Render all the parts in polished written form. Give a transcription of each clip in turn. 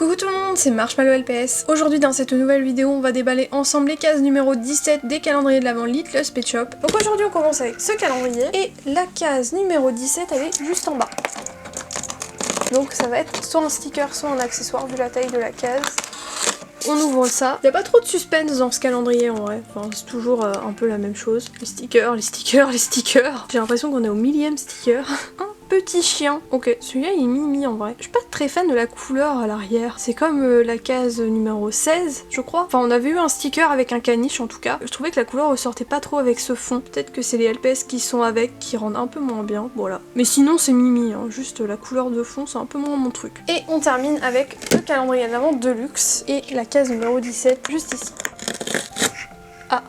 Coucou tout le monde, c'est Marshmallow LPS. Aujourd'hui dans cette nouvelle vidéo, on va déballer ensemble les cases numéro 17 des calendriers de l'Avent Littlest Pet Shop. Donc aujourd'hui on commence avec ce calendrier et la case numéro 17 elle est juste en bas. Donc ça va être soit un sticker soit un accessoire vu la taille de la case. On ouvre ça. Il n'y a pas trop de suspense dans ce calendrier en vrai. Enfin, c'est toujours un peu la même chose. Les stickers, les stickers, les stickers. J'ai l'impression qu'on est au millième sticker. Petit chien. Ok, celui-là il est mimi en vrai. Je suis pas très fan de la couleur à l'arrière. C'est comme la case numéro 16, je crois. Enfin, on avait eu un sticker avec un caniche en tout cas. Je trouvais que la couleur ressortait pas trop avec ce fond. Peut-être que c'est les LPS qui sont avec qui rendent un peu moins bien. Voilà. Mais sinon c'est mimi, hein. Juste la couleur de fond c'est un peu moins mon truc. Et on termine avec le calendrier de l'Avent Deluxe et la case numéro 17 juste ici. Ah.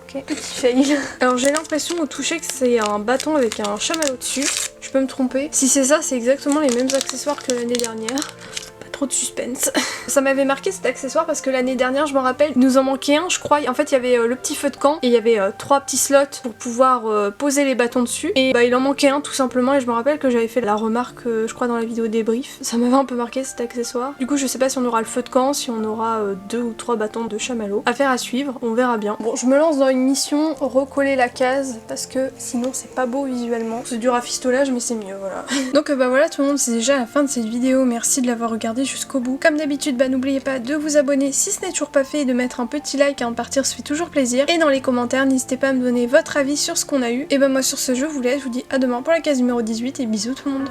Ok, petit fail. Alors j'ai l'impression au toucher que c'est un bâton avec un chamallow dessus. Je peux me tromper. Si c'est ça, c'est exactement les mêmes accessoires que l'année dernière. Pas trop de suspense. Ça m'avait marqué cet accessoire parce que l'année dernière, je me rappelle, il nous en manquait un, je crois. En fait, il y avait le petit feu de camp et il y avait 3 petits slots pour pouvoir poser les bâtons dessus. Et bah, il en manquait un tout simplement. Et je me rappelle que j'avais fait la remarque, je crois, dans la vidéo débrief. Ça m'avait un peu marqué cet accessoire. Du coup, je sais pas si on aura le feu de camp, si on aura 2 ou 3 bâtons de chamallow. Affaire à suivre, on verra bien. Bon, je me lance dans une mission, recoller la case parce que sinon c'est pas beau visuellement. C'est du rafistolage, mais c'est mieux, voilà. Donc bah voilà tout le monde, c'est déjà la fin de cette vidéo. Merci de l'avoir regardé jusqu'au bout. Comme d'habitude, bah n'oubliez pas de vous abonner si ce n'est toujours pas fait et de mettre un petit like avant de partir, ça fait toujours plaisir. Et dans les commentaires, n'hésitez pas à me donner votre avis sur ce qu'on a eu. Et bah moi sur ce, je vous laisse, je vous dis à demain pour la case numéro 18 et bisous tout le monde.